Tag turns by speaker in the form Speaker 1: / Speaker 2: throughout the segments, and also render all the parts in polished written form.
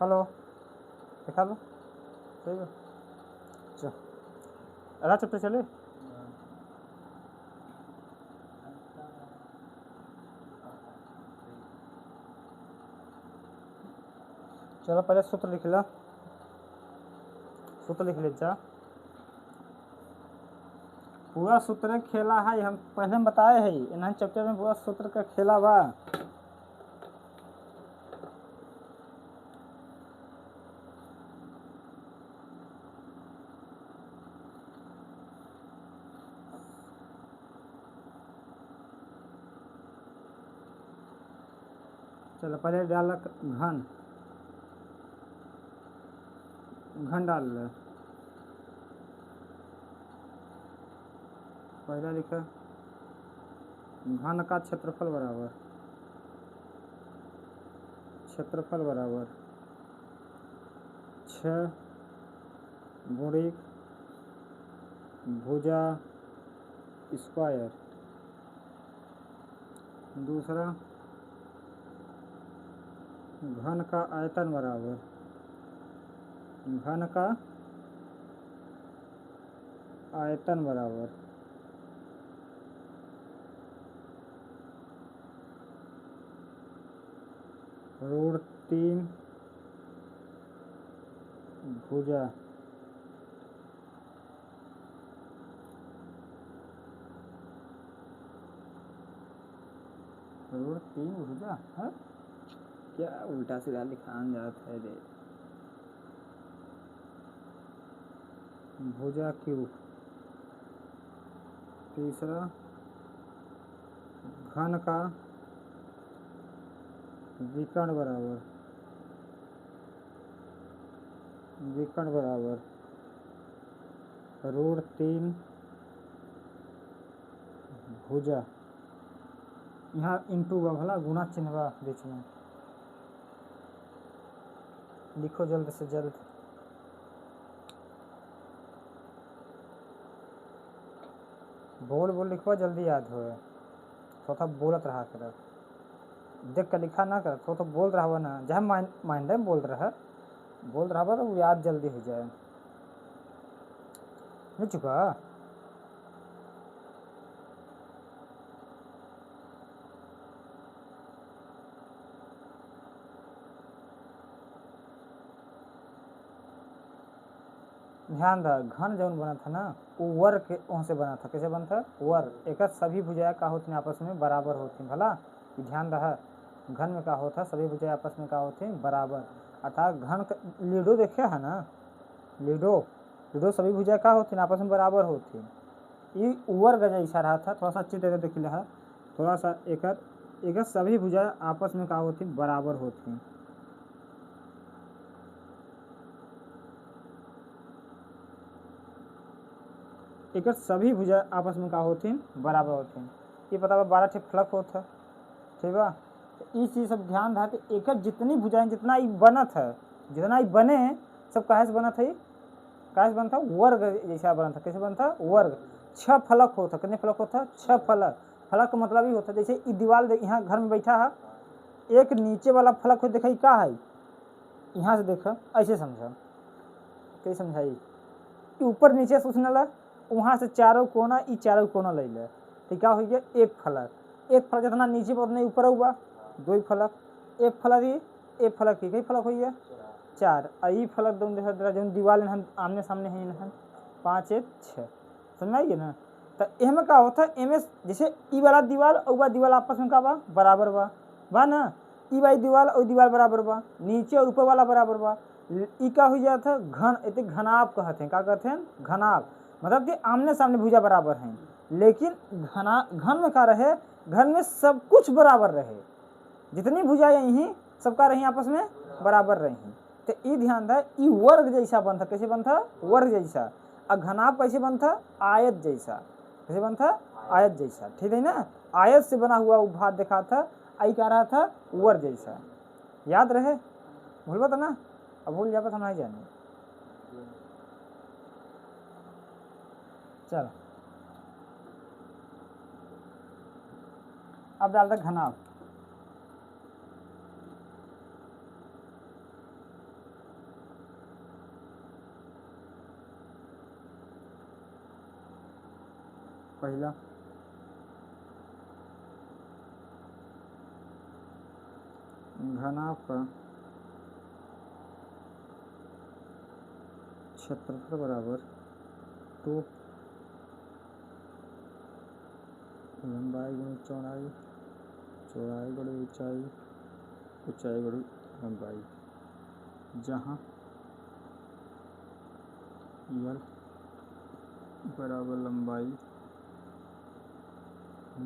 Speaker 1: Hello दिखा दो ठीक है। चल अगला चैप्टर चले। चलो पहले सूत्र लिख लो, सूत्र लिख लीजिए। पूरा सूत्र खेला है, हम पहले में बताए है इन चैप्टर में पूरा सूत्र का खेला बा। चलो पहले डाल घन, घन डाल ले। पहला लिखा घन का क्षेत्रफल बराबर, क्षेत्रफल बराबर 6 गुणित भुजा स्क्वायर। दूसरा घन का आयतन बराबर, घन का आयतन बराबर √3 भुजा √3 भुजा है। क्या उल्टा सीधा लिखान जाता है रे। भुजा क्यूब। तीसरा घन का विकर्ण बराबर, विकर्ण बराबर √3 भुजा। यहाँ इंटू बा भला गुना चिन्ह बा बीच में, लिखो जल्द से जल्द। बोल बोल लिखवा जल्दी याद हो, थोड़ा बोलत रहा कर, देख कर लिखा ना कर, थोड़ा बोल रहा हुआ ना, जहाँ माइंड में बोल रहा तो वो याद जल्दी हो जाए। नहीं चुका ध्यान रहा, घन जौन बना था ना वो वर्ग के वहाँ से बना था। कैसे बना था? वर्ग। एक सभी भुजाएं का होती आपस में बराबर होती भला, ध्यान रहा। घन में का होता सभी भुजाएं आपस में का होती बराबर, अर्थात घन लूडो देखे है ना, लूडो सभी भुजाएं का होती आपस में बराबर होती। ये वर्ग जैसा रहा था, थोड़ा सा अच्छी तरह देख लिया, थोड़ा सा एक सभी भुजाएं आपस में का होती बराबर होती। एक सभी भुजा आपस में का होती बराबर होती। ये पता 12 ठे फलक होता, ठीक बा। ये चीज़ सब ध्यान रहा कि एक जितनी भुजाएं जितना ही बनत है, जितना ही बने सब काहे से बनत है, काहे से बनता वर्ग जैसा बनता। कैसे बनता? वर्ग। 6 फलक होता। कितने फलक होता? 6 फलक। फलक का मतलब ही होता जैसे ये दीवार यहाँ घर में बैठा है, एक नीचे वाला फलक हो देखा का है, यहाँ से देखा ऐसे समझा। कैसे समझाई? ऊपर नीचे सोचने ला, वहाँ से चारों कोना ई चारों कोना ले ले, तो क्या हो गया? एक फलक। एक फलक जितना नीचे पर उतना ऊपर हुआ 2 फलक। एक फलक ही एक फलक ही कई फलक हो गया 4। ई फलक दोनों दीवार आमने सामने है 5 1 6। समझ आइए ना। तो एमे का होता है, एमे जैसे ई वाला दीवार और वह दीवार आपस में का बा बराबर बा ना। ई वाली दीवार और दीवार बराबर बा, नीचे और ऊपर वाला बराबर बा। ई का हो जाता घन, इतने घनाभ कहते हैं। क्या कहते हैं? घनाभ। मतलब कि आमने सामने भुजा बराबर हैं, लेकिन घन में का रहे, घन में सब कुछ बराबर रहे, जितनी भुजाएं यहीं सबका रही आपस में बराबर रही। तो ये ध्यान था, ये वर्ग जैसा बनता। कैसे बनता? वर्ग जैसा। और घनाभ कैसे बनता? आयत जैसा। कैसे बनता? आयत जैसा। ठीक है ना। आयत से बना हुआ भात देखा था, आई कह रहा था वर्ग जैसा। याद रहे? भूल बता ना, अब भूल जाता हम नहीं जाने। चलो अब डालता घनाभ। पहला घनाभ का क्षेत्रफल बराबर 2 लंबाई गुणित चौड़ाई, चौड़ाई गुणित ऊंचाई, ऊंचाई गुणित लंबाई, जहाँ L बराबर लंबाई,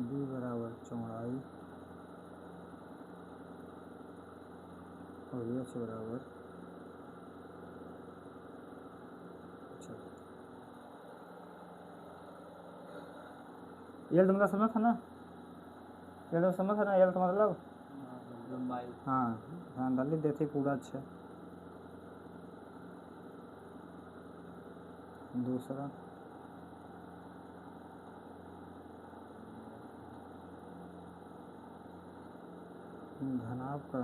Speaker 1: B बराबर चौड़ाई और H बराबर L तुमका समझ था ना? L समझ था ना? L का मतलब
Speaker 2: लंबाई।
Speaker 1: हाँ ध्यान डाली देते पूरा अच्छा। दूसरा घनाभ का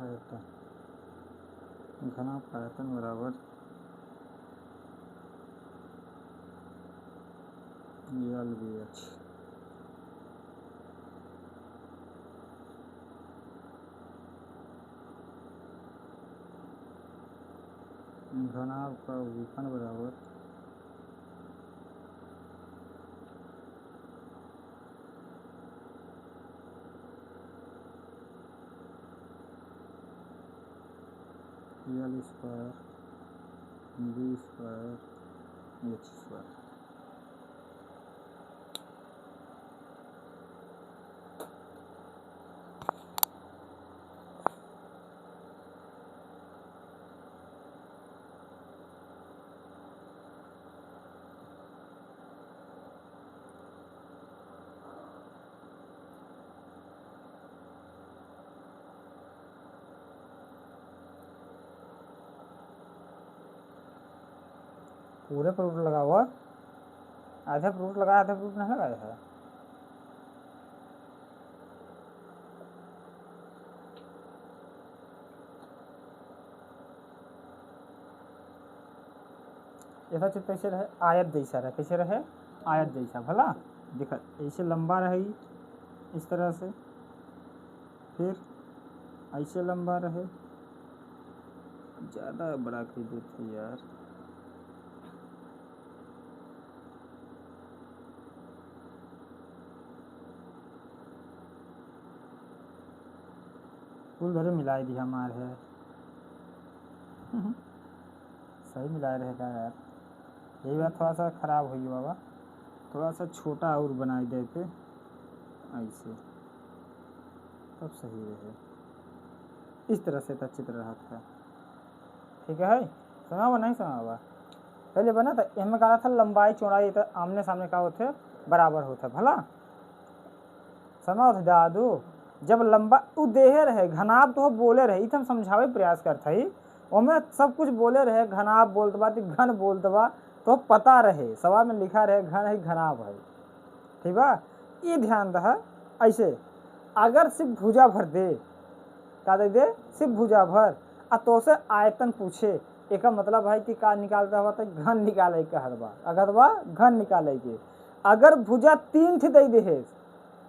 Speaker 1: आयतन, घनाभ का आयतन बराबर LBH। घनाभ का विकर्ण बराबर L square B square H square. पूरे फ्रूट लगा हुआ, आधे फ्रूट लगा, आधे फ्रूट नहीं लगाया है। ऐसा चित्र कैसे रहे? आयत जैसा रहे। कैसे रहे? आयत जैसा। भला देखा ऐसे लंबा रहे इस तरह से, फिर ऐसे लंबा रहे, ज़्यादा बड़ा कर देते यार। फूल धरे मिलाई दिया मार है। सही मिलाए रहेगा यार। यही बात थोड़ा सा ख़राब हुई बाबा, थोड़ा सा छोटा और बनाई देते ऐसे, तब सही रहे। इस तरह से चित्र रहा था। ठीक है, सुना हुआ नहीं सुना हुआ? पहले बना था इनमें कहा था लंबाई चौड़ाई तो आमने सामने का होते बराबर होता। भला सुना होता दादू? जब लंबा उ देहे रहे, घनाभ तो बोले रहे, हम समझावे प्रयास करता ही, ओमे सब कुछ बोले रहे, घनाभ बोलत बा तो घन बोलत बा, तो पता रहे सवाल में लिखा रहे घन है घनाभ है। ठीक बा? ये ध्यान रहा। ऐसे अगर सिर्फ भुजा भर दे, का दे सिर्फ भुजा भर, तो से आयतन पूछे, एक मतलब है कि का निकालता हुआ तो घन निकाले के हरबा, अगर बा घन निकाले के। अगर भुजा 3 ठे दे दे,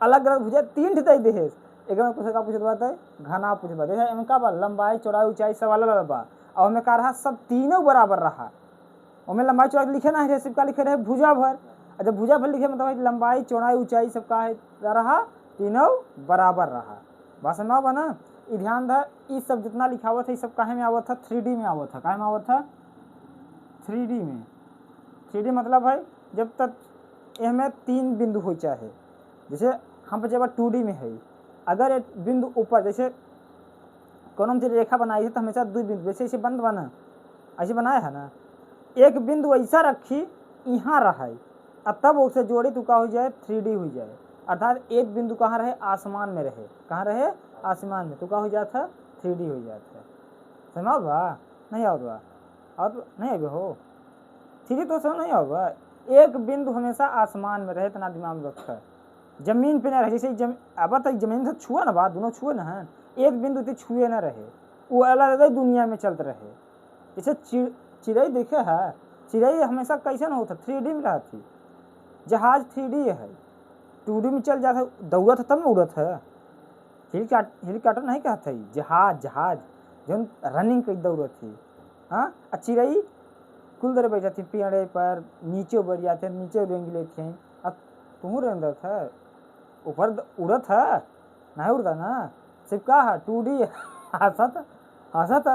Speaker 1: अलग अलग भुजा 3 ठे दे दे, एक में कुछ का पूछत बात है घना पूछत बात है। इनका बा लंबाई चौड़ाई ऊंचाई सब अलग अलग बा, और हमें का रहा सब तीनों बराबर रहा। हमें लंबाई चौड़ाई लिखे ना है, सिर्फ का लिखे रहे भुजा भर। जब भुजा भर लिखे मतलब लंबाई चौड़ाई ऊंचाई सब का है रहा, तीनों बराबर रहा। बात समझ में बना? ये ध्यान रहा, ये सब जितना लिखा हुआ था ये सब काहे में आवत था? 3D में आवत था। काहे में आवत था? 3D में। 3D मतलब है जब तक इसमें 3 बिंदु हो चाहे, जैसे हम जब 2D में है, अगर एक बिंदु ऊपर, जैसे कोनो चीज रेखा बनाई है तो हमेशा 2 बिंदु, जैसे इसे बंद बना ऐसे बनाया है ना, एक बिंदु ऐसा रखी यहाँ रहा, और तब उसे जोड़ी तो का हो जाए 3D हो जाए। अर्थात एक बिंदु कहाँ रहे? आसमान में रहे। कहाँ रहे? आसमान में, तो का हो जाता? 3D हो जाता है। समझ बा? नहीं आओ बा? और नहीं आए हो 3D तो समझ नहीं आओ। एक बिंदु हमेशा आसमान में रहे, इतना दिमाग में रखा है। जमीन पे ना रहे, जैसे अब तक जमीन से छुआ ना, बात दोनों छुए ना है, एक बिंदु तो छुए ना रहे, वो अलग अलग दुनिया में चलते रहे। जैसे चिड़ई देखे है, चिड़ै हमेशा कैसन होता 3D में रहती, जहाज 3D है, 2D में चल जाता, दौड़त है तब न उड़त है। हेलीकॉप्टर नहीं कहते, जहाज जो रनिंग कर दौड़त थी। हाँ, चिड़ै कुल दर बैठा थी पेड़े पर, नीचे बढ़ जाते, नीचे रेंग लेते हैं। अब तुम रेंगत है, ऊपर उड़त है नहीं उड़ता ना, सिर्फ का है 2D हंसत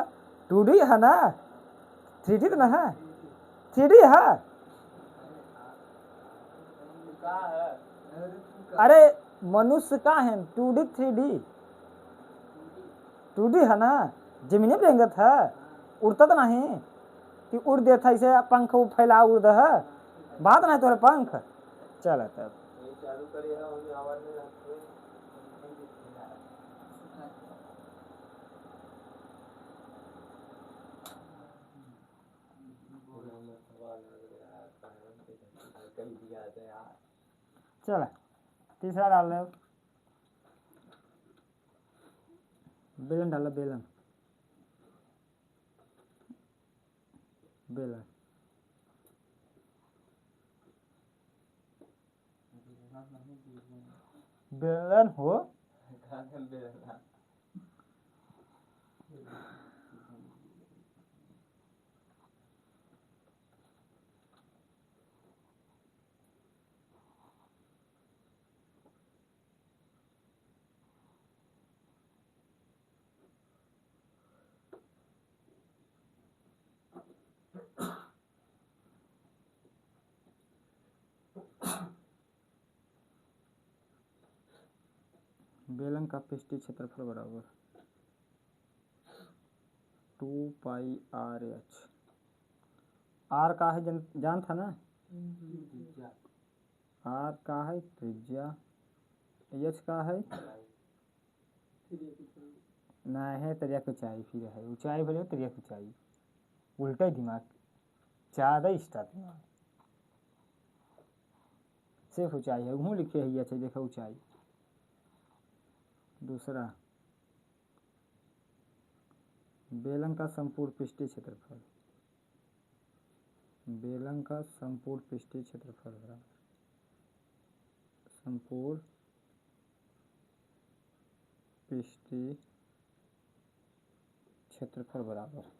Speaker 1: 2D है ना, 3D तो ना है, 3D है। अरे मनुष्य का है 2D 3D है ना, जमीन पर रेंगत है, उड़ता तो नहीं कि उड़ देता ऐसे पंख फैला उड़ है, बात नहीं तोरे पंख चल तब चल तीसरा डाल रहे हो, बेलन डालो, बेलन बेलन बेलन हो बेलन का पृष्ठीय क्षेत्रफल बराबर 2πr/h। आर का है जान था ना, आर का है त्रिज्या, एच का है नहीं है त्रिज्या की ऊंचाई, फिर है ऊंचाई बोले त्रिज्या की ऊंचाई, उल्टा दिमाग ज़्यादा स्टार्ट दिमाग, सिर्फ ऊंचाई है वहाँ लिखे है अच्छा देखो ऊंचाई। दूसरा बेलन का संपूर्ण पृष्ठीय क्षेत्रफल, बेलन का संपूर्ण पृष्ठीय क्षेत्रफल बराबर संपूर्ण पृष्ठीय क्षेत्रफल बराबर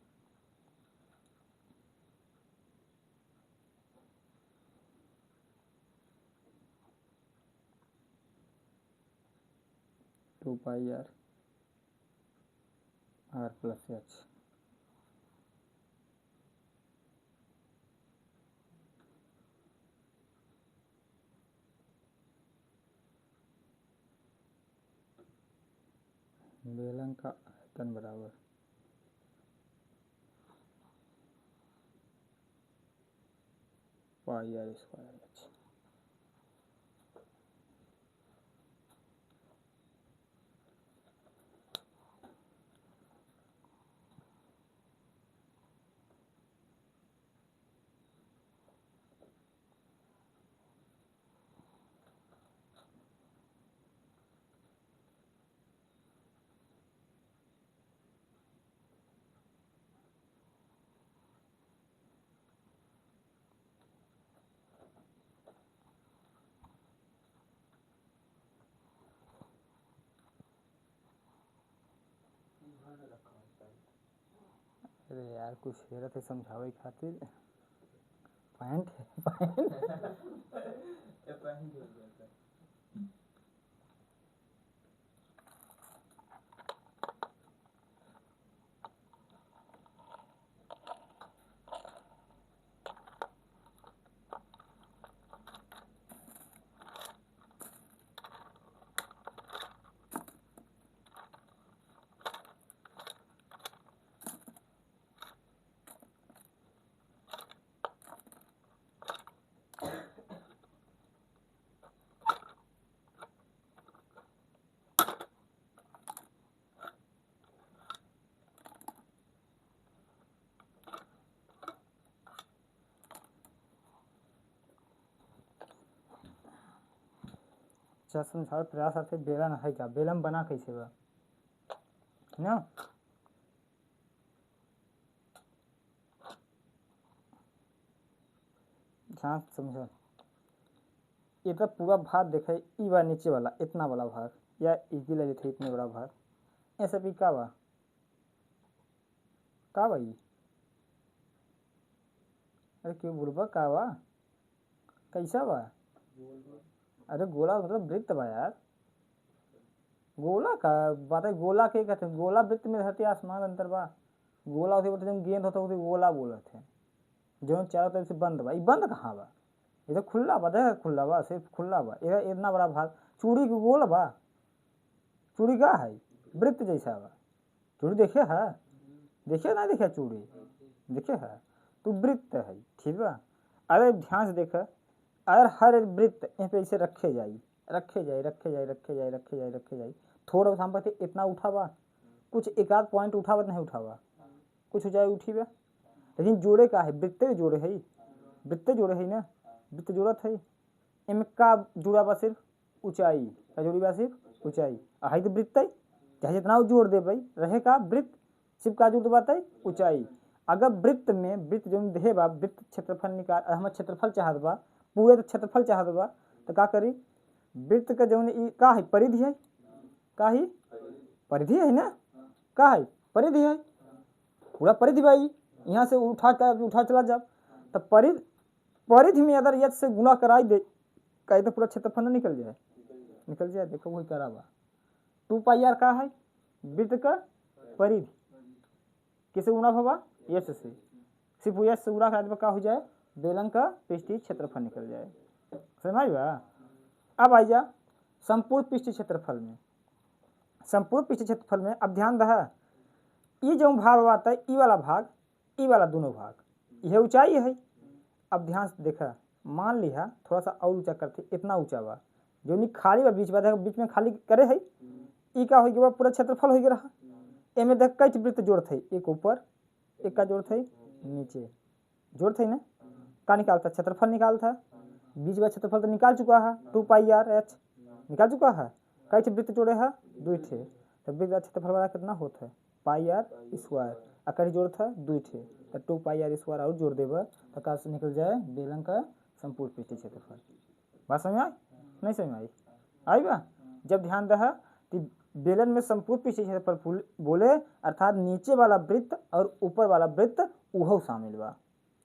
Speaker 1: two pi R plus H. बेलन का आयतन बराबर πr²h। अरे यार कुछ हेरत है समझावे खातिर, पैंट अच्छा समझावे प्रयास आते, बेलन है क्या, बेलन बना कैसे बा ना, ध्यान से समझो, ये तो पूरा भाग देखे ई बा नीचे वाला इतना बड़ा भाग, या इजी लगे थे इतने बड़ा भाग, ऐसे भी का बा ई, अरे क्यों बुढ़बा का बा, कैसा बा, अरे गोला मतलब वृत्त बा यार, गोला का बात है, गोला के कहते हैं, गोला वृत्त में रहते आसमान अंतर बा, गोला होते बोलते जब गेंद होता होते गोला बोलत है, जो चारों तरफ से बंद बा, ये बंद कहाँ बा, ये तो खुला बा, देखा खुला बा, सिर्फ खुला बा, ये इतना बड़ा भाग, चूड़ी के गोल बा, चूड़ी का है वृत्त जैसा बा, चूड़ी देखे है, देखे ना देखे चूड़ी, देखे है तो वृत्त है, ठीक बा। अरे ध्यान से देख, अगर हर वृत्त यहाँ पे ऐसे रखे जाई, रखे जाए रखे जाए रखे जाए रखे जाए रखे जाए, थोड़ा शाम पर इतना उठावा, कुछ एक आध पॉइंट उठावा नहीं उठावा, कुछ ऊंचाई उठी बा, लेकिन जोड़े का है, वृत्त जोड़े है, वृत्त जोड़े है ना, वृत्त जोड़त है, इनमें का जुड़ा बा सिर्फ ऊंचाई, का जोड़ी बा सिर्फ ऊंचाई, है तो वृत्त है, चाहे जितना जोड़ दे भाई रहे का वृत्त, सिर्फ का जुड़ बात है ऊंचाई। अगर वृत्त में वृत्त जो देहे बा, वृत्त क्षेत्रफल निकाल, हमें क्षेत्रफल चाहत बा, पूरे तो क्षेत्रफल चाहत बा, तो का करी, वृत्त का जो का है परिधि है, का ही परिधि है ना, का है परिधि है, पूरा परिधि भाई, यहाँ से उठा चला जब, तो परिधि में अगर यद से गुना कराई दे, कहे तो पूरा क्षेत्रफल न निकल जाए, निकल जाए, देखो वही करा बा, 2 पाई आर का है वृत्त का परिधि, किसे गुना होगा यश से, सिर्फ यश से गुना करा का हो जाए, बेलन का पृष्ठीय क्षेत्रफल निकल जाए, समझ बा। अब आई जा संपूर्ण पृष्ठीय क्षेत्रफल में, संपूर्ण पृष्ठीय क्षेत्रफल में अब ध्यान रहा, ये जो भाग आता है, ई वाला भाग, ई वाला दोनों भाग, यह ऊंचाई है। अब ध्यान से देखा, मान लिया थोड़ा सा और ऊंचा करते, इतना ऊंचा बा, जो नहीं खाली बा बीच बा, बीच में खाली करे है, ई का हो गया पूरा क्षेत्रफल हो गया रहा, एमे देख कई वृत्त जोड़ते है, एक ऊपर एक का जोड़ते है नीचे, जोड़ते है ना, का निकालता क्षेत्रफल निकालता, बीच का क्षेत्रफल तो निकाल चुका है, 2 पाई आर एच निकाल चुका है, कई वृत्त जोड़े है 2 ठे, तो वृत्त का क्षेत्रफल वाला कितना होता है पाई आर स्क्वायर, अकर जोड़ता है 2 ठे, तो 2 पाई आर स्क्वायर और जोड़ देगा तो का से निकल जाए बेलन का संपूर्ण पृष्ठीय क्षेत्रफल। बात समझ आई नहीं समझ आई, आई बा। जब ध्यान रहा कि बेलन में संपूर्ण पृष्ठीय क्षेत्रफल बोले अर्थात नीचे वाला वृत्त और ऊपर वाला वृत्त उहो शामिल बा,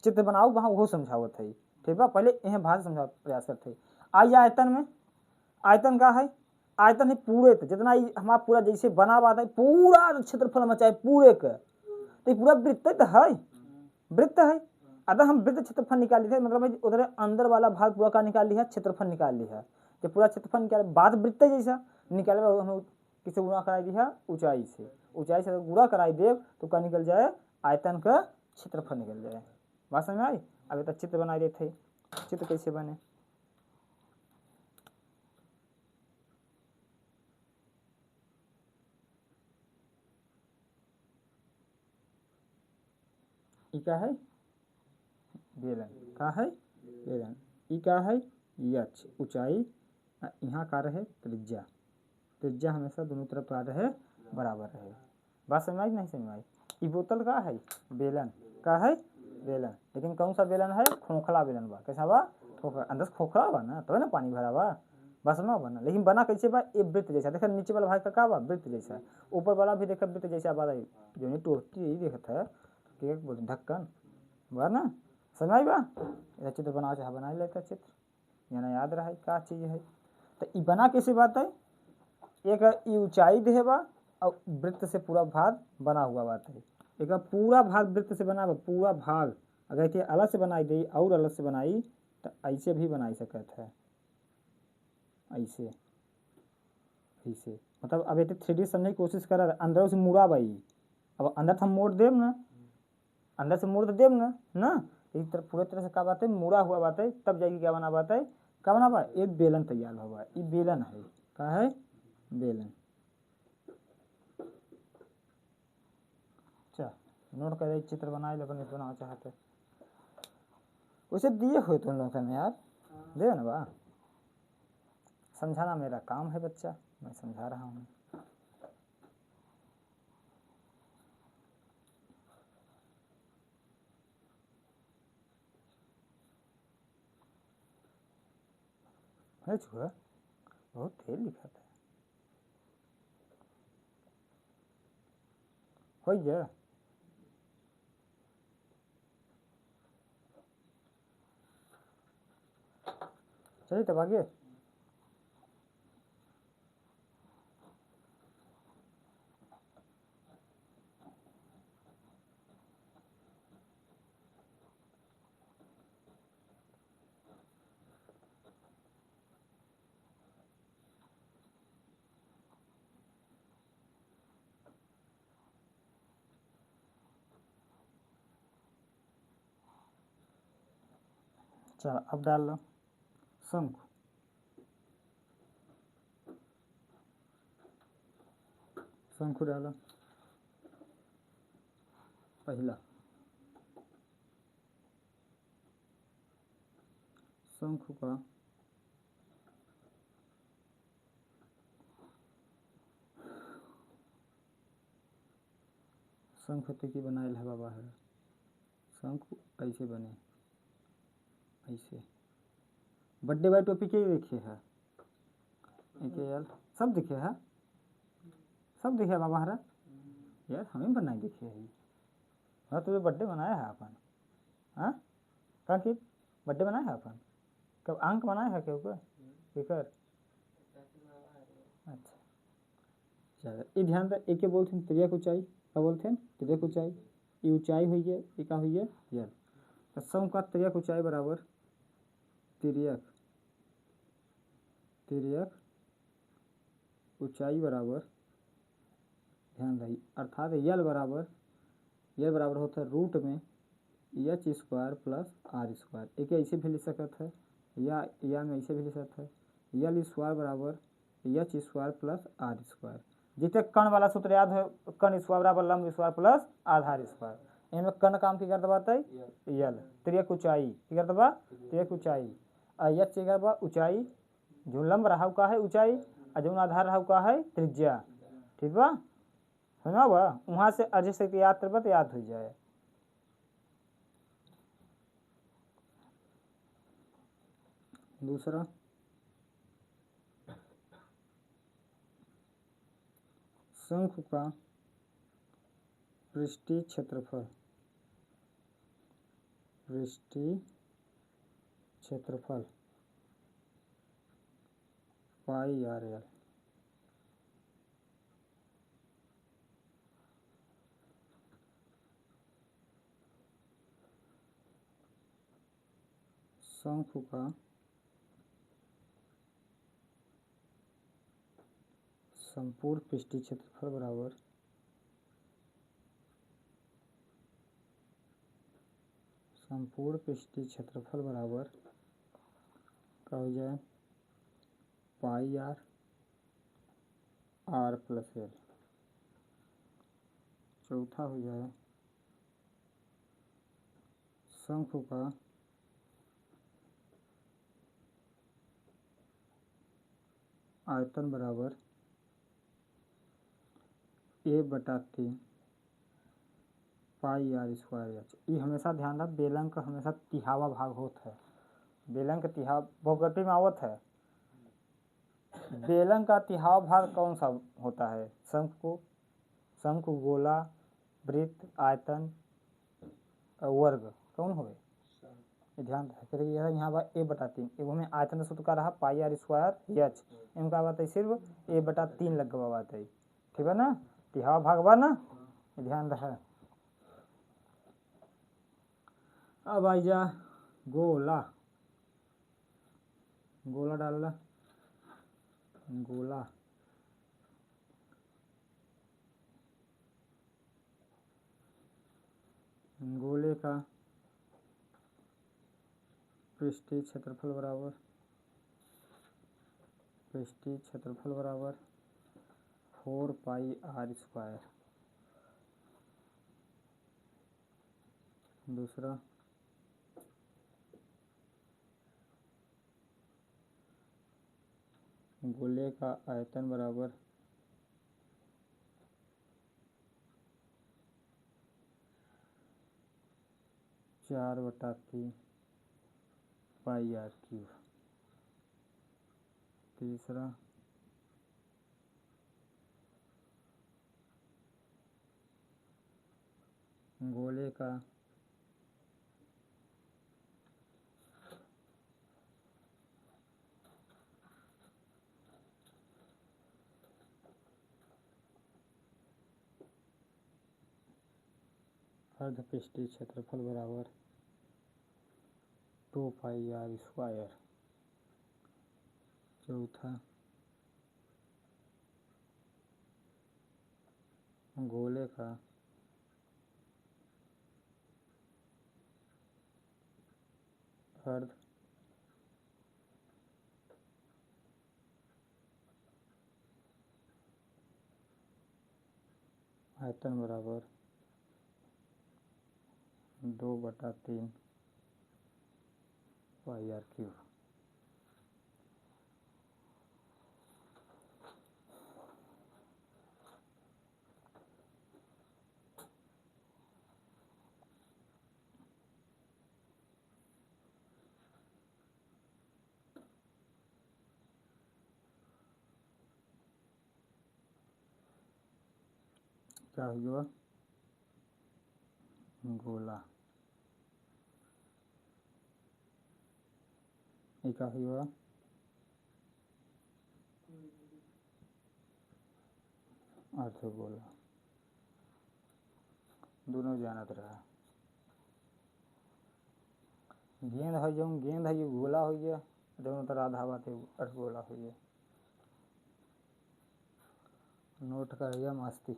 Speaker 1: चित्र बनाओ वहाँ उहो समझावत है, ठीक बा, पहले यह भाषा समझा प्रयास करते। आई आयतन में, आयतन का है, आयतन है पूरे जितना हमारा पूरा जैसे बना हुआ था पूरा क्षेत्रफल में चाहे पूरे का, तो पूरा वृत्त तो है, वृत्त है, अगर हम वृत्त क्षेत्रफल निकाल लिए मतलब उधर अंदर वाला भाग पूरा का निकाल लिया, क्षेत्रफल निकाल लिया, जब पूरा क्षेत्रफल निकाल बाद वृत्त जैसा निकाले हम किसे गुणा कराई दिया ऊंचाई से, ऊंचाई से गुणा कराई दे तो क्या निकल जाए आयतन का क्षेत्रफल निकल जाए। बात समझ में आई। अभी तक चित्र बनाए देते, चित्र कैसे बने, ई का है बेलन, का है बेलन, ई का है यक्ष ऊंचाई, यहाँ का रहे त्रिज्या, त्रिज्या हमेशा दोनों तरफ का रहे बराबर रहे। बात समझ आई नहीं समझ आई। ई बोतल का है बेलन, का है बेलन, लेकिन कौन सा बेलन है खोखला बेलन बा, कैसा बा खोखला, अंदर से खोखला बा ना तो ना पानी भरा बा, बस ना बना, लेकिन बना कैसे बा ये वृत्त जैसा, देखा नीचे वाला भाग का बा वृत्त जैसा, ऊपर वाला भी देखा वृत्त जैसा बा, जो नहीं टोटी देखता है कि बोलते ढक्कन बा ना, समझ आई बा। यह चित्र बना चाहे बना लेता चित्र, यहाँ याद रहा क्या चीज़ है, तो ये बना कैसे बात है, एक ये ऊंचाई दे बा और वृत्त से पूरा भाग बना हुआ बात है, एक पूरा भाग वृत्त से बना बा, पूरा भाग अगर के अलग से बनाई गई और अलग से बनाई तो ऐसे भी बनाई सकता है, ऐसे ऐसे मतलब अब एक 3D समझने की कोशिश कर रहा, अंदर से मुड़ा भाई, अब अंदर से हम मोड़ देव ना, अंदर से मोड़ तो देव ना ना, एक तरफ पूरे तरह से क्या बात है मुड़ा हुआ बात है, तब जाएगी क्या बना बात है, क्या बना बा एक बेलन तैयार हुआ, ये बेलन है, क्या है बेलन। अच्छा नोट कर चित्र बनाए लेकिन बनाना चाहते उसे दिए हुए तुम लोगों ने यार, दे ना बा, समझाना मेरा काम है बच्चा, मैं समझा रहा हूँ। है छुआ बहुत तेज लिखा था हो गया। चलिए तब आगे चलो अब डाल लो शंख शंख डालो पहला शंख का शंख की बनाए है बाबा है शंख ऐसे बने ऐसे बर्थडे बाय टोपी के देखे है एक यार सब दिखे है सब दिखे बाबा हरा यार हमें बनाए दिखे है हाँ तुझे बर्थडे बनाया है अपन हाँ कहाँ की बर्थडे बनाया है अपन कब अंक बनाया है क्यों कर अच्छा चलो ये ध्यान रख एक बोलते हैं त्रियक ऊंचाई क्या बोलते हैं त्रियक ऊंचाई ये ऊंचाई हुई है ये क्या हुई है यल तो सम का त्रियक ऊंचाई बराबर त्रियक त्रियक ऊंचाई बराबर ध्यान रही अर्थात यल बराबर होता है रूट में H square plus R square एक ऐसे भी लिख सकता है या में ऐसे भी लिख सकता है यल स्क्वायर बराबर H square plus R square जितने कण वाला सूत्र याद है कण स्क्वायर बराबर लंब स्क्वायर प्लस आधार स्क्वायर इनमें कण काम की करता बात है यल त्रियक ऊंचाई की करता बा त्रियक ऊंचाई एच की करता ऊंचाई जो लंब रहा का है ऊंचाई और जो आधार रहा का है त्रिज्या ठीक बा सुना बा वहाँ से अधिक से याद करबा तो याद हो जाए दूसरा शंख का पृष्ठीय क्षेत्रफल पाई आर एल शंख का संपूर्ण पृष्ठीय क्षेत्रफल बराबर क्या हो जाए पाई आर प्लस एल चौथा हो जाए शंख का आयतन बराबर ए बटा 3 पाई आर स्क्वायर एच ये हमेशा ध्यान रख बेलन का हमेशा तिहावा भाग होता है बेलन का तिहाव बहुगति में आवत है बेलन का तिहाव भाग कौन सा होता है शंख गोला वृत्त आयतन वर्ग कौन हो ध्यान रखें यहाँ बात ए बटा 3 एगो में आयतन सूत्र का रहा पाई आर स्क्वायर एच इनका बात है सिर्फ ए बटा 3 लग गवा बात है ठीक है ना तिहाव भाग बा ना ध्यान रहे अब आई जा गोला डाल गोला गोले का पृष्ठीय क्षेत्रफल बराबर 4 पाई आर स्क्वायर दूसरा गोले का आयतन बराबर 4/3 पाई आर क्यूब तीसरा गोले का अर्धपृष्ठीय क्षेत्रफल बराबर 2πr²। चौथा गोले का अर्ध आयतन बराबर 2/3πr³। क्या हुआ? गोला। ये क्या हुआ? अर्धगोला। दोनों जानत रहा। गेंद है जो गेंद है, ये गोला हो गया, दोनों तरह आधा बात है अर्धगोला हो गया। नोट कर गया मस्ती।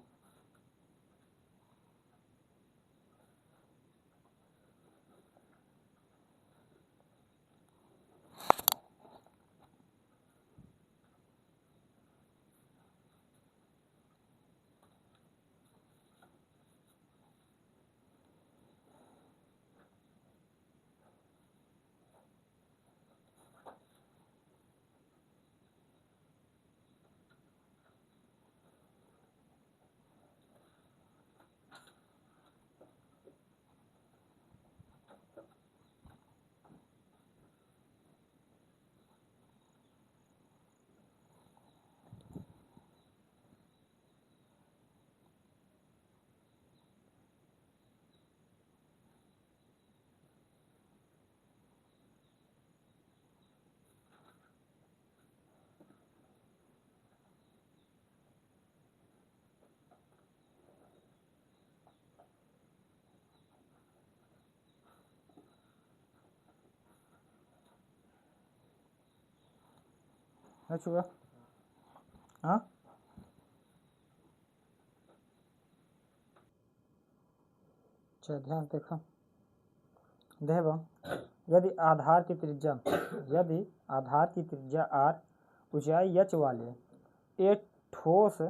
Speaker 1: अच्छा, हाँ अच्छा, ध्यान देखो। देखो, यदि आधार की त्रिज्या r, ऊंचाई h वाले एक ठोस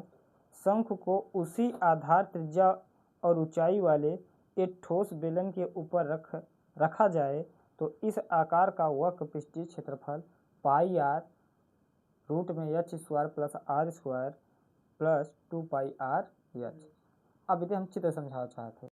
Speaker 1: शंख को उसी आधार त्रिज्या और ऊंचाई वाले एक ठोस बेलन के ऊपर रखा जाए तो इस आकार का वक्र पृष्ठीय क्षेत्रफल πr√h² plus r² plus 2πrh। अब इसे हम चित्र समझाना चाहते हैं।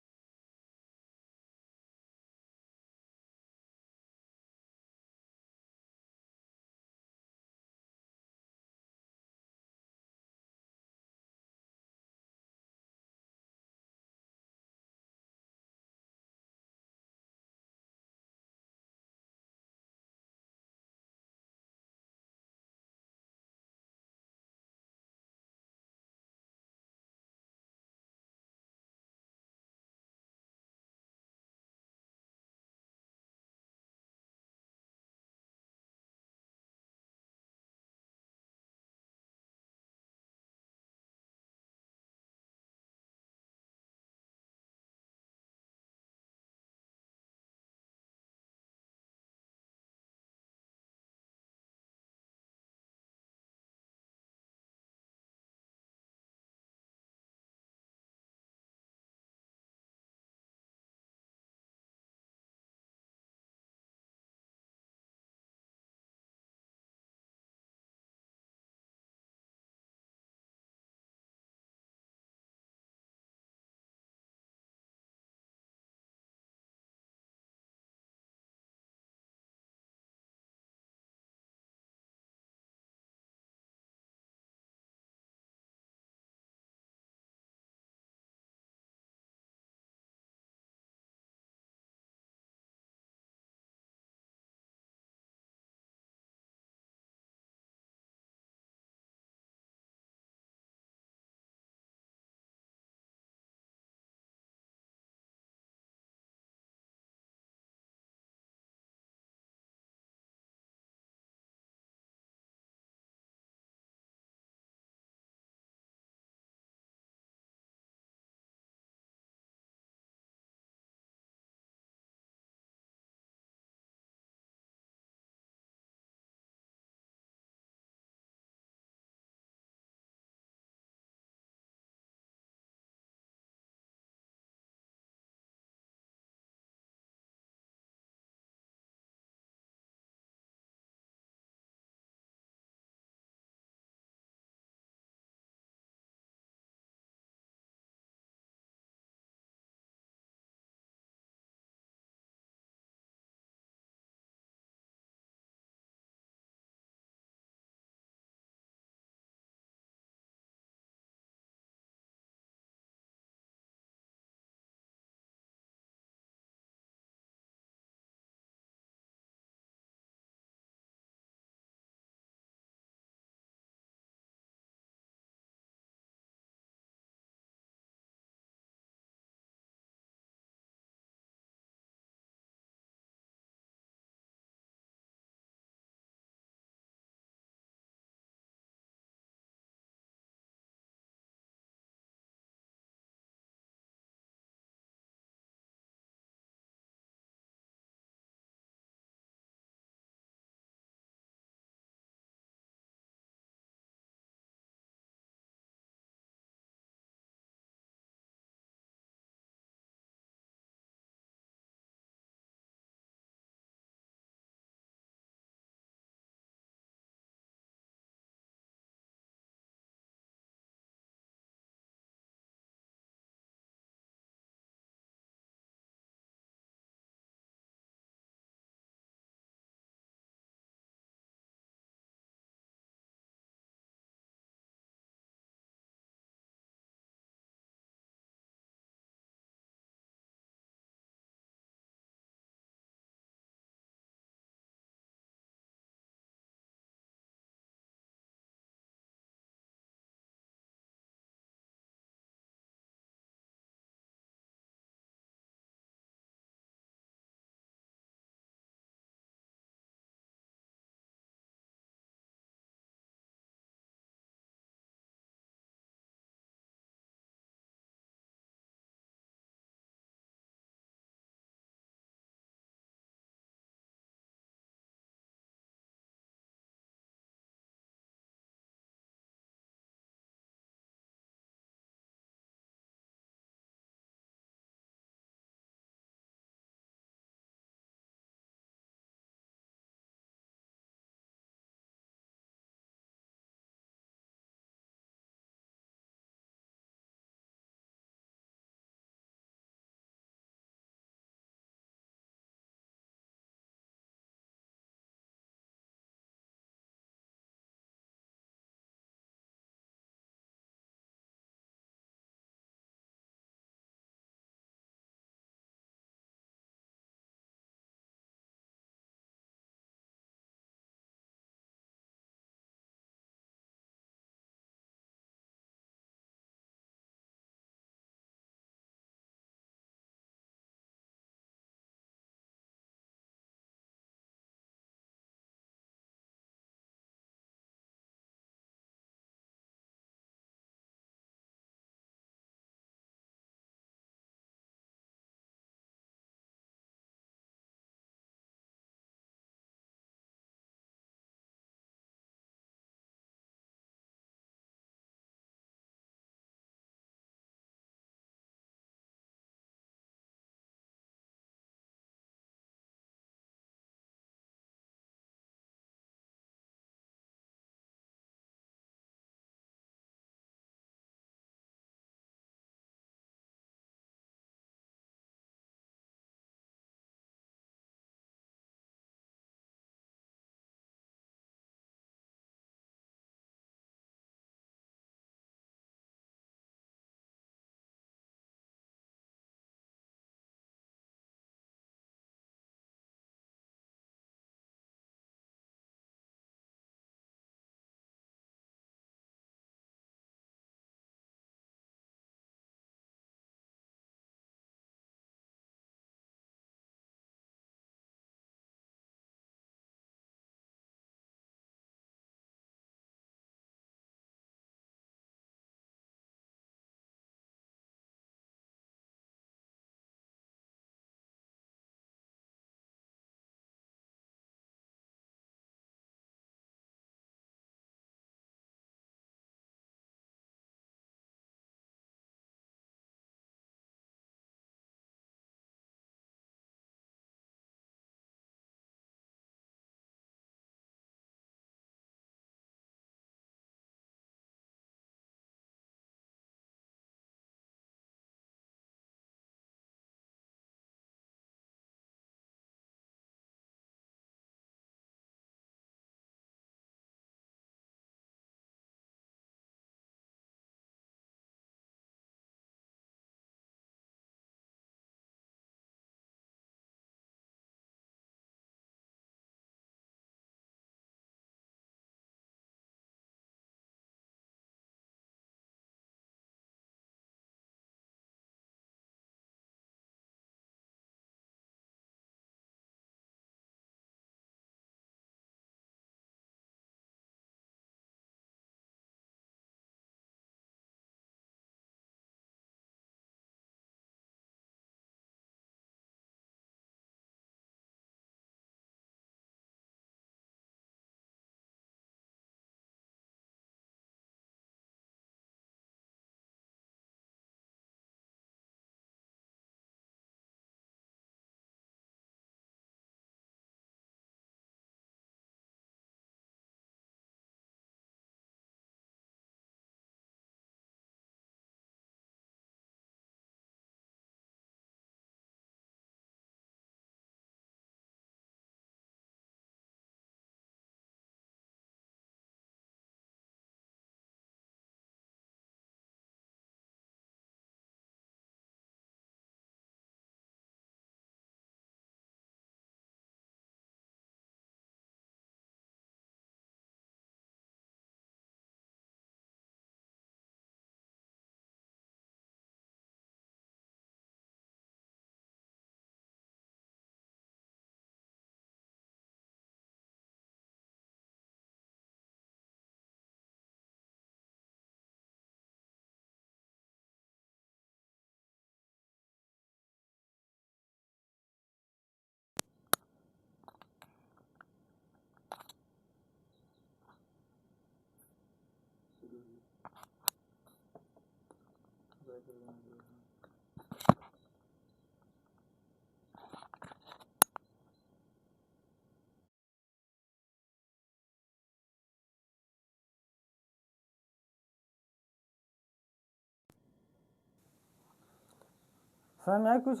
Speaker 1: समझ में आई कुछ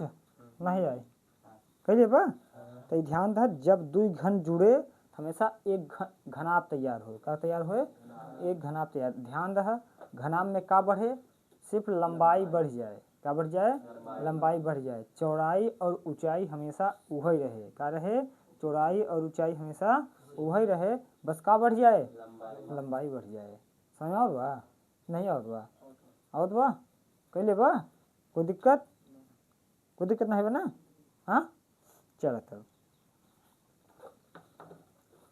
Speaker 1: नहीं आई कहिए बा तो ध्यान था जब दुई घन जुड़े हमेशा एक घनाभ तैयार हो का तैयार हो एक घनाभ तैयार ध्यान रहा घनाभ में का बढ़े सिर्फ लंबाई बढ़ जाए क्या बढ़ जाए लंबाई बढ़ जाए चौड़ाई और ऊंचाई हमेशा वही रहे का रहे चौड़ाई और ऊंचाई हमेशा वही रहे बस का बढ़ जाए लंबाई बढ़ जाए समझ आओ बा नहीं आओ बा आओ बा कैले बा कोई दिक्कत नहीं बा ना हाँ चलो तब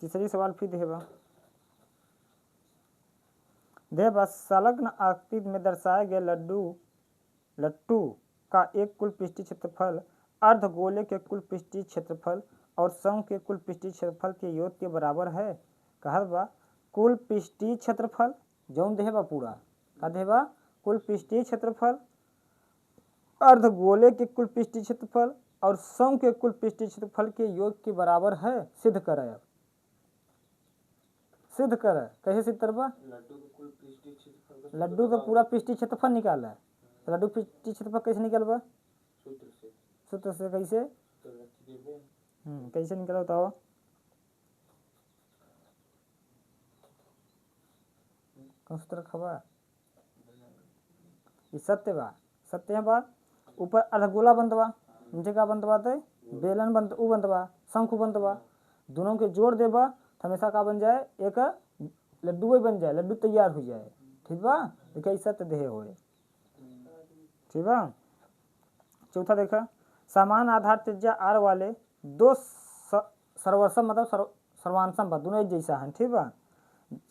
Speaker 1: तीसरी सवाल फिर देबा देव संलग्न आकृति में दर्शाए गए लट्टू का एक कुल पृष्ठीय क्षेत्रफल अर्धगोले के कुल पृष्ठीय क्षेत्रफल और शंख के कुल पृष्ठीय क्षेत्रफल के योग के बराबर है कहल बा कुल पृष्ठीय क्षेत्रफल जौन देबा पूरा का देबा कुल पृष्ठीय क्षेत्रफल अर्धगोले के कुल पृष्ठीय क्षेत्रफल और शंख के कुल पृष्ठीय क्षेत्रफल के योग के बराबर है सिद्ध कर सिद्ध कर कैसे सिद्ध करबा लड्डू का पूरा पृष्ठीय क्षेत्रफल निकाला तो लड्डू पृष्ठीय क्षेत्रफल कैसे निकालबा सूत्र से कैसे कैसे निकाला बताओ कौन सूत्र खबा ये सत्य है बात ऊपर अर्धगोला बनतबा नीचे का बनतबा तो बेलन बनत ऊ बनतबा शंख बनतबा दोनों के जोड़ देबा हमेशा का बन जाए एक लड्डू ही बन जाए लड्डू तैयार हो जाए ठीक बा देखा सत्य देह हो ठीक बा चौथा देखा समान आधार त्रिज्या आर वाले दो सर्वसम मतलब सर्वांसम बा दोनों एक जैसा है ठीक बा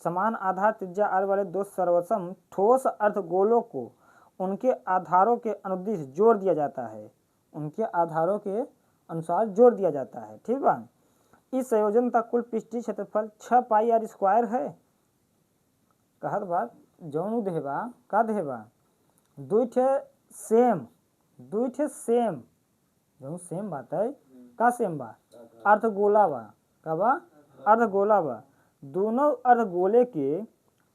Speaker 1: समान आधार त्रिज्या आर वाले दो सर्वसम ठोस अर्धगोलों को उनके आधारों के अनुदिश जोड़ दिया जाता है उनके आधारों के अनुसार जोड़ दिया जाता है ठीक बा इस संयोजन का कुल पृष्ठीय क्षेत्रफल 6 पाई आर स्क्वायर है कहत बात जौन देबा का देबा दुईठे सेम जौन सेम बात है का सेम बा अर्धगोला बा का बा अर्धगोला बा दोनों अर्धगोले के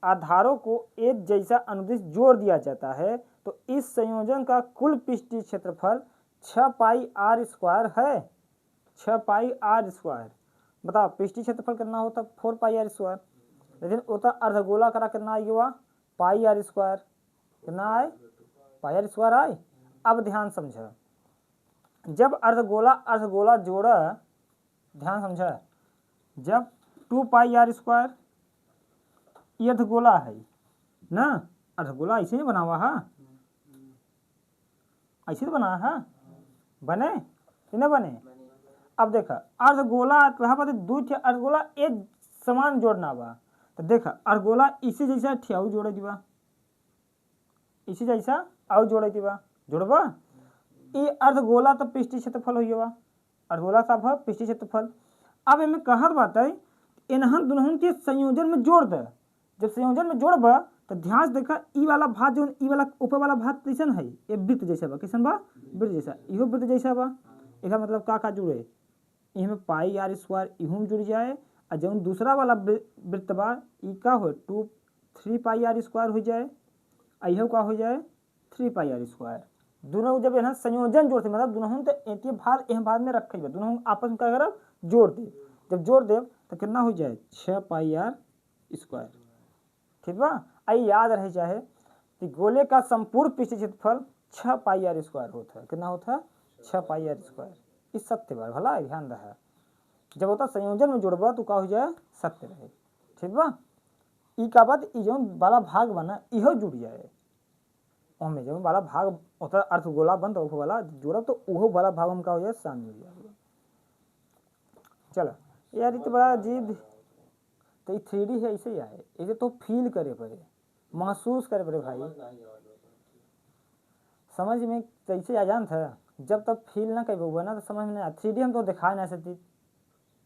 Speaker 1: आधारों को एक जैसा अनुदिश जोड़ दिया जाता है तो इस संयोजन का कुल पृष्ठीय क्षेत्रफल 6 पाई आर स्क्वायर है 6 पाई आर स्क्वायर बताओ पृष्ठीय क्षेत्रफल कितना होता 4 पाई आर स्क्वायर लेकिन होता अर्धगोला करा कितना आई हुआ पाई आर स्क्वायर कितना आए पाई आर स्क्वायर आए अब ध्यान समझा जब अर्धगोला जोड़ा ध्यान समझा जब 2 पाई आर स्क्वायर ये अर्धगोला है ना अर्धगोला ऐसे ही बना हुआ है ऐसे तो बना है बने कि न बने अब देखा अर्धगोला कहा पर दूध अर्धगोला एक समान जोड़ना बा तो देखा अर्धगोला इसी जैसा ठियाऊ जोड़े दिबा इसी जैसा आउ जोड़े दिबा जोड़बा ये अर्धगोला तो पृष्ठीय क्षेत्रफल हो अर्धगोला साफ है पृष्ठीय क्षेत्रफल अब इनमें कहत बात है इन्हन दुनहन के संयोजन में जोड़ दे जब संयोजन में जोड़बा तो ध्यान से देखा ई वाला भाग जो ई वाला ऊपर वाला भाग कैसन है ये वृत्त जैसा बा कैसन बा वृत्त जैसा इहो वृत्त जैसा बा इसका मतलब का जुड़े इनमें पाई आर स्क्वायर इहू में जुड़ जाए और जो दूसरा वाला वृत्त बा ई का हो 3 पाई आर स्क्वायर हो जाए इहो का हो जाए 3 पाई आर स्क्वायर दोनों जब यहाँ संयोजन जोड़ते मतलब दोनों तो एक भाग यह भाग में रखे दोनों आपस में क्या करब जोड़ दे जब जोड़ दे तो कितना हो जाए 6 पाई आर स्क्वायर ठीक बा आई याद रहे चाहे कि गोले का संपूर्ण पृष्ठीय क्षेत्रफल 6 पाई आर स्क्वायर होता है कितना होता है 6 पाई आर स्क्वायर इस सत्य बार भला ध्यान रहा जब होता संयोजन में जोड़बा तो का हो जाए सत्य रहे ठीक बा ई का बात ई जो वाला भाग बना इहो जुड़ जाए ओमे जो वाला भाग होता अर्धगोला बन तो वाला जोड़ब तो उहो वाला भाग हम का हो जाए शामिल हो जाए चलो यार ये तो बड़ा अजीब तो 3D है ऐसे ही आए इसे तो फील करे पड़े महसूस करे पड़े भाई समझ में कैसे आ जान था जब तक फील ना कर हुआ ना तो समझ में नहीं आया 3D हम तो दिखा नहीं सकती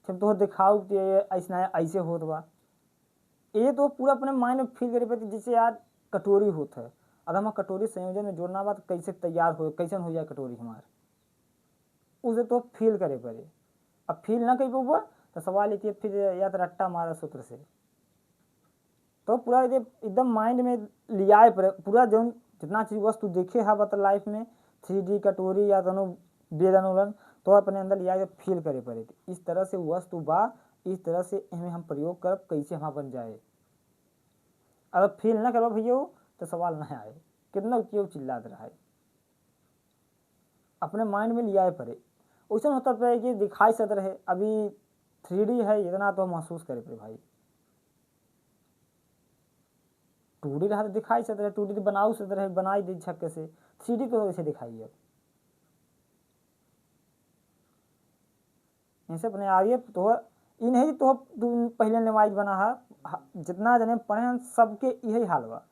Speaker 1: जब तो दिखाओ ऐसा ऐसे होत बा ये तो पूरा अपने माइंड में फील करे पड़ती जैसे यार कटोरी होता है और हम कटोरी संयोजन में जोड़ना बा तो कैसे तैयार हो, कैसन हो जाए कटोरी हमार, उसे तो फील करे पड़े। अब फील ना कर पाऊँ तो सवाल ये फिर या तो रट्टा मारा सूत्र से, तो पूरा एकदम माइंड में लिया पर पूरा जो जितना चीज वस्तु देखे है बता लाइफ में 3D कटोरी या तो बेदानुलन तो अपने अंदर लिया फील करे पड़े। इस तरह से वस्तु बा, इस तरह से हमें हम प्रयोग करब कैसे हमारा बन जाए। अगर फील ना करो भैया तो सवाल ना आए, कितना क्यों चिल्लाते रहा है, अपने माइंड में लिया पड़े। वैसे होता है कि दिखाई सद रहे, अभी 3D है इतना तो महसूस करे पड़े भाई, 2D रहा तो दिखाई सद रहे, 2D तो बनाऊ सद रहे, बनाई दी छक्के से, 3D तो ऐसे दिखाई अब ऐसे अपने आगे तो इ नहीं तो पहले नमाज बना है, जितना जने पढ़े हैं सबके यही हाल बा।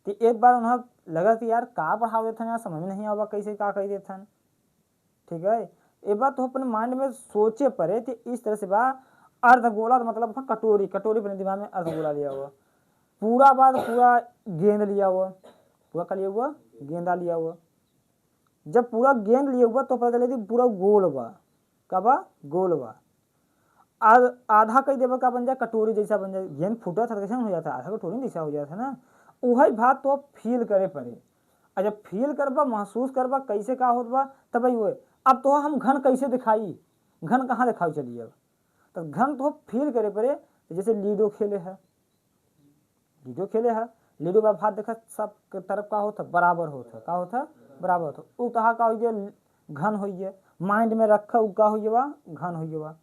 Speaker 1: तो एक बार उन्हें लगा कि यार का पढ़ा देते हैं यार, समझ में नहीं आवा कैसे का कह देते हैं, ठीक है। एक बार तो अपने माइंड में सोचे पड़े कि इस तरह से बा, अर्धगोला मतलब कटोरी, कटोरी अपने दिमाग में अर्धगोला लिया हुआ, पूरा बात पूरा गेंद लिया हुआ, पूरा का लिया हुआ गेंदा लिया हुआ। जब पूरा गेंद लिया हुआ तो पता चले पूरा गोल बा, का बा गोल बा, आधा कई देवा का बन जाए कटोरी जैसा बन जाए, गेंद फूटा था कैसे हो जाता, आधा कटोरी जैसा हो जाता ना। वही बात तो फील करे पड़े, और जब फील करबा महसूस करबा कैसे का होत बा तब ही हुए। अब तो हम घन कैसे दिखाई, घन कहाँ दिखाई चलिए, अब तो घन तो फील करे पड़े। जैसे लीडो खेले है, लीडो खेले है, लीडो का भात देखा सब तरफ का होता बराबर होता, का होता बराबर होता, उ कहा का हो घन हो, माइंड में रखा उ का हो बा घन हो बा।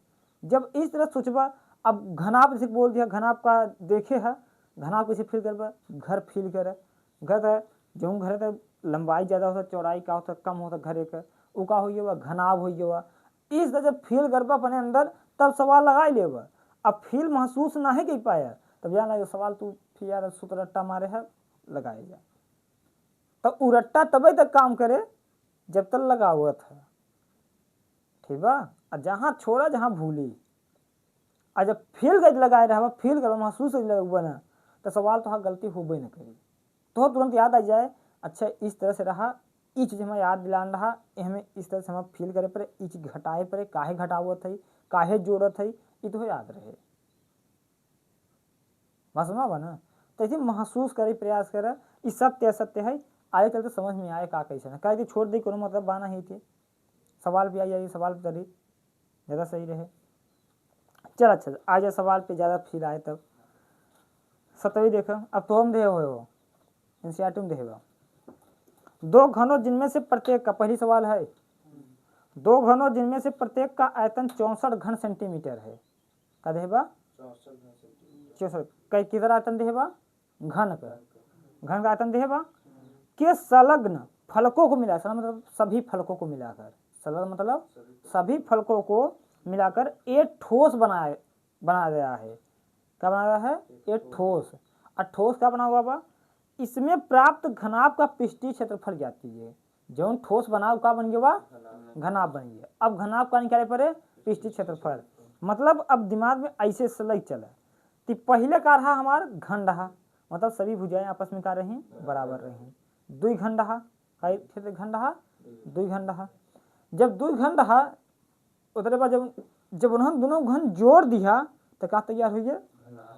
Speaker 1: जब इस तरह सोचबा, अब घनाप जैसे बोल दिया, घनाप का देखे है, घनाप कैसे फील करबा, घर फील करे, घर जो घर तो लंबाई ज़्यादा होता, चौड़ाई का होता कम होता, घर एक उ का हो बा घनाभ हो बा। इस तरह जब फील करबा अपने अंदर तब सवाल लगा लेबा। अब फील महसूस ना है कर पाया तब जान लगे सवाल तू फिर यार सूत्र रट्टा मारे है लगाए जा, तो उ रट्टा तभी तक काम करे जब तक लगा हुआ था, ठीक बा। और जहाँ छोड़ा जहाँ भूली, और जब फील कर लगाए रहा फील कर महसूस हुआ ना तो सवाल तो हाँ गलती हो न करी, तो तुरंत याद आ जाए अच्छा इस तरह से रहा, ये चीज़ हमें याद दिलान रहा, हमें इस तरह से हम फील करे पड़े, ये चीज़ घटाए पड़े, काहे घटावत है काहे जोड़त है, ये तो याद रहे। बस सुना बा ना, तो ऐसे महसूस करे प्रयास करे, ये सत्य असत्य है आगे चलते समझ में आए का कैसे ना, कहे छोड़ दी कोनो मतलब बाना ही थे, सवाल पे आई सवाल पे करी ज़्यादा सही रहे। चल अच्छा आ जाए सवाल पे ज़्यादा फील आए तब। 7वीं देखो, अब तो हम दे हो एनसीईआरटी में देगा, दो घनों जिनमें से प्रत्येक का, पहली सवाल है, दो घनों जिनमें से प्रत्येक का आयतन 64 घन सेंटीमीटर है, का देगा 64 कई किधर आयतन देगा घन का, घन का आयतन देगा के संलग्न फलकों को मिला, मतलब सभी फलकों को मिलाकर, संलग्न मतलब सभी फलकों को मिलाकर एक ठोस बना गया है, क्या बना गया है एक ठोस। और ठोस क्या बना हुआ बा, इसमें प्राप्त घनाभ का पृष्ठीय क्षेत्रफल जाती है, जो ठोस बनाव का बन गया घनाभ बन गया। अब घनाभ का निकाले पड़े पृष्ठीय क्षेत्रफल, मतलब अब दिमाग में ऐसे सलई चला कि पहले का रहा हमार घन रहा, मतलब सभी भुजाएं आपस में का रही बराबर रही, दुई घन रहा, घन रहा दुई घन रहा। जब दुई घन रहा उतरे बाद जब उन्होंने दोनों घन जोड़ दिया तो क्या तैयार हुई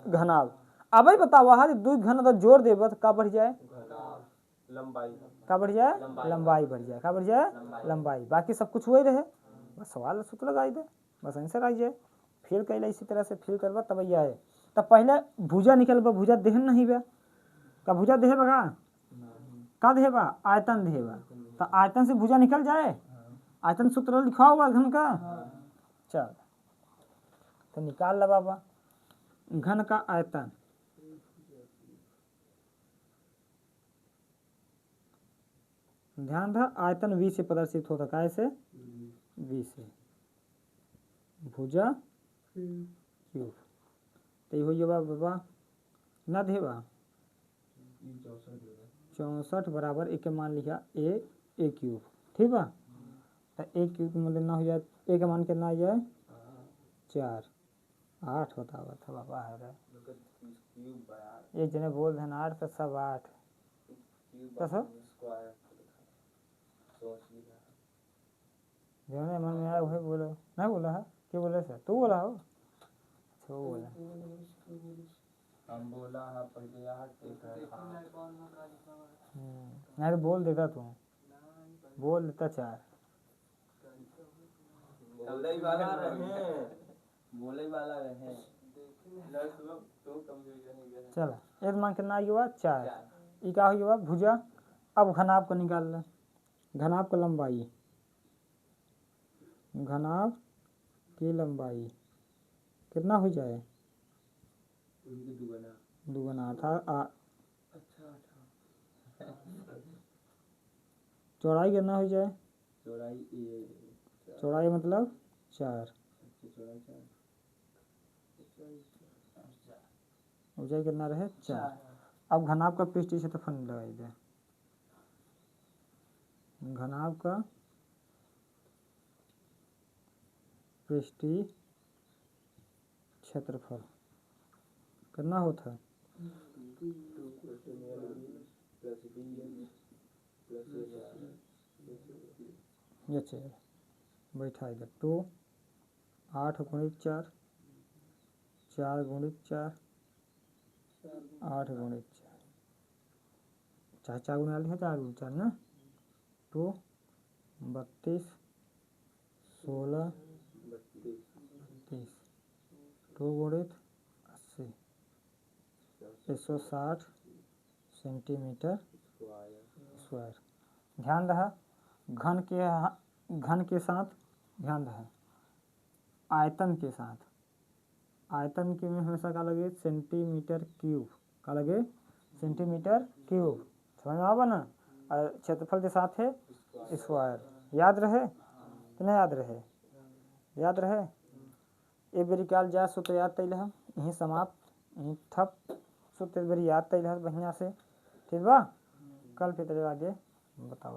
Speaker 1: घनाभ। अब ही बतावा है दुई घन अगर जोड़ देगा तो का बढ़ जाए
Speaker 2: लंबाई,
Speaker 1: का बढ़ जाए लंबाई बढ़ जाए, का बढ़ जाए लंबाई, बाकी सब कुछ वही रहे, बस सवाल सूत्र लगाई दे बस आंसर आ जाए। फिर कैला इसी तरह से फिर करवा तब आए, तब पहले भुजा निकल बा, भुजा देहन नहीं बा, का भुजा देहे बा का देहे बा आयतन देहे बा, तो आयतन से भुजा निकल जाए, आयतन सूत्र लिखा हुआ घन का, चल तो निकाल ला बाबा घन का आयतन, ध्यान था आयतन V से प्रदर्शित होता, काय से V से, भुजा क्यूब, तो हो बाबा न देवा 64 बराबर एक मान लिखा ए क्यूब, ठीक बा। तो ए क्यूब में लेना हो जाए, ए का मान कितना आ जाए 4, 8 बतावा था बाबा है एक जने बोल देना 8 तो सब 8, तसो
Speaker 2: स्क्वायर सोच लिया।
Speaker 1: जो ने मन में आया वही बोलो। नहीं बोला है क्यों बोले सर तू बोला हो अच्छा वो बोला
Speaker 2: हम बोला है पहले 8 एक है
Speaker 1: नहीं तो बोल देता तू बोल देता 4
Speaker 2: बोले वाला रहे बोले वाला रहे तो कमजोरी नहीं
Speaker 1: चल एक मान कितना आई हुआ 4 ई का हुआ भुजा। अब घनाभ को निकाल ले घनाभ की लंबाई घनाभ की लंबाई कितना हो जाए दुगना था चौड़ाई कितना हो जाए चौड़ाई मतलब 4 ऊंचाई कितना रहे 4। अब घनाभ का पृष्ठीय क्षेत्रफल लगाई दे घनाभ का पृष्ठीय क्षेत्रफल कितना होता है ये चल बैठा इधर 2 8 गुणित 4 4 गुणित 4 8 गुणित 4 4 गुणा लिखा 4 गुणित 4 ना 2 32 16 32 2 गुणित 80 160 सेंटीमीटर स्क्वायर। ध्यान रहा घन के साथ ध्यान रहा आयतन के साथ आयतन के में हमेशा का लगे सेंटीमीटर क्यूब का लगे सेंटीमीटर क्यूब समझ में आवा ना और क्षेत्रफल के साथ है स्क्वायर। याद रहे कि नहीं याद रहे एक बेरी काल जा सो तो याद तैल हम यहीं समाप्त यहीं ठप सो तो बेरी याद तैल बढ़िया से ठीक बा कल फिर आगे बताओ।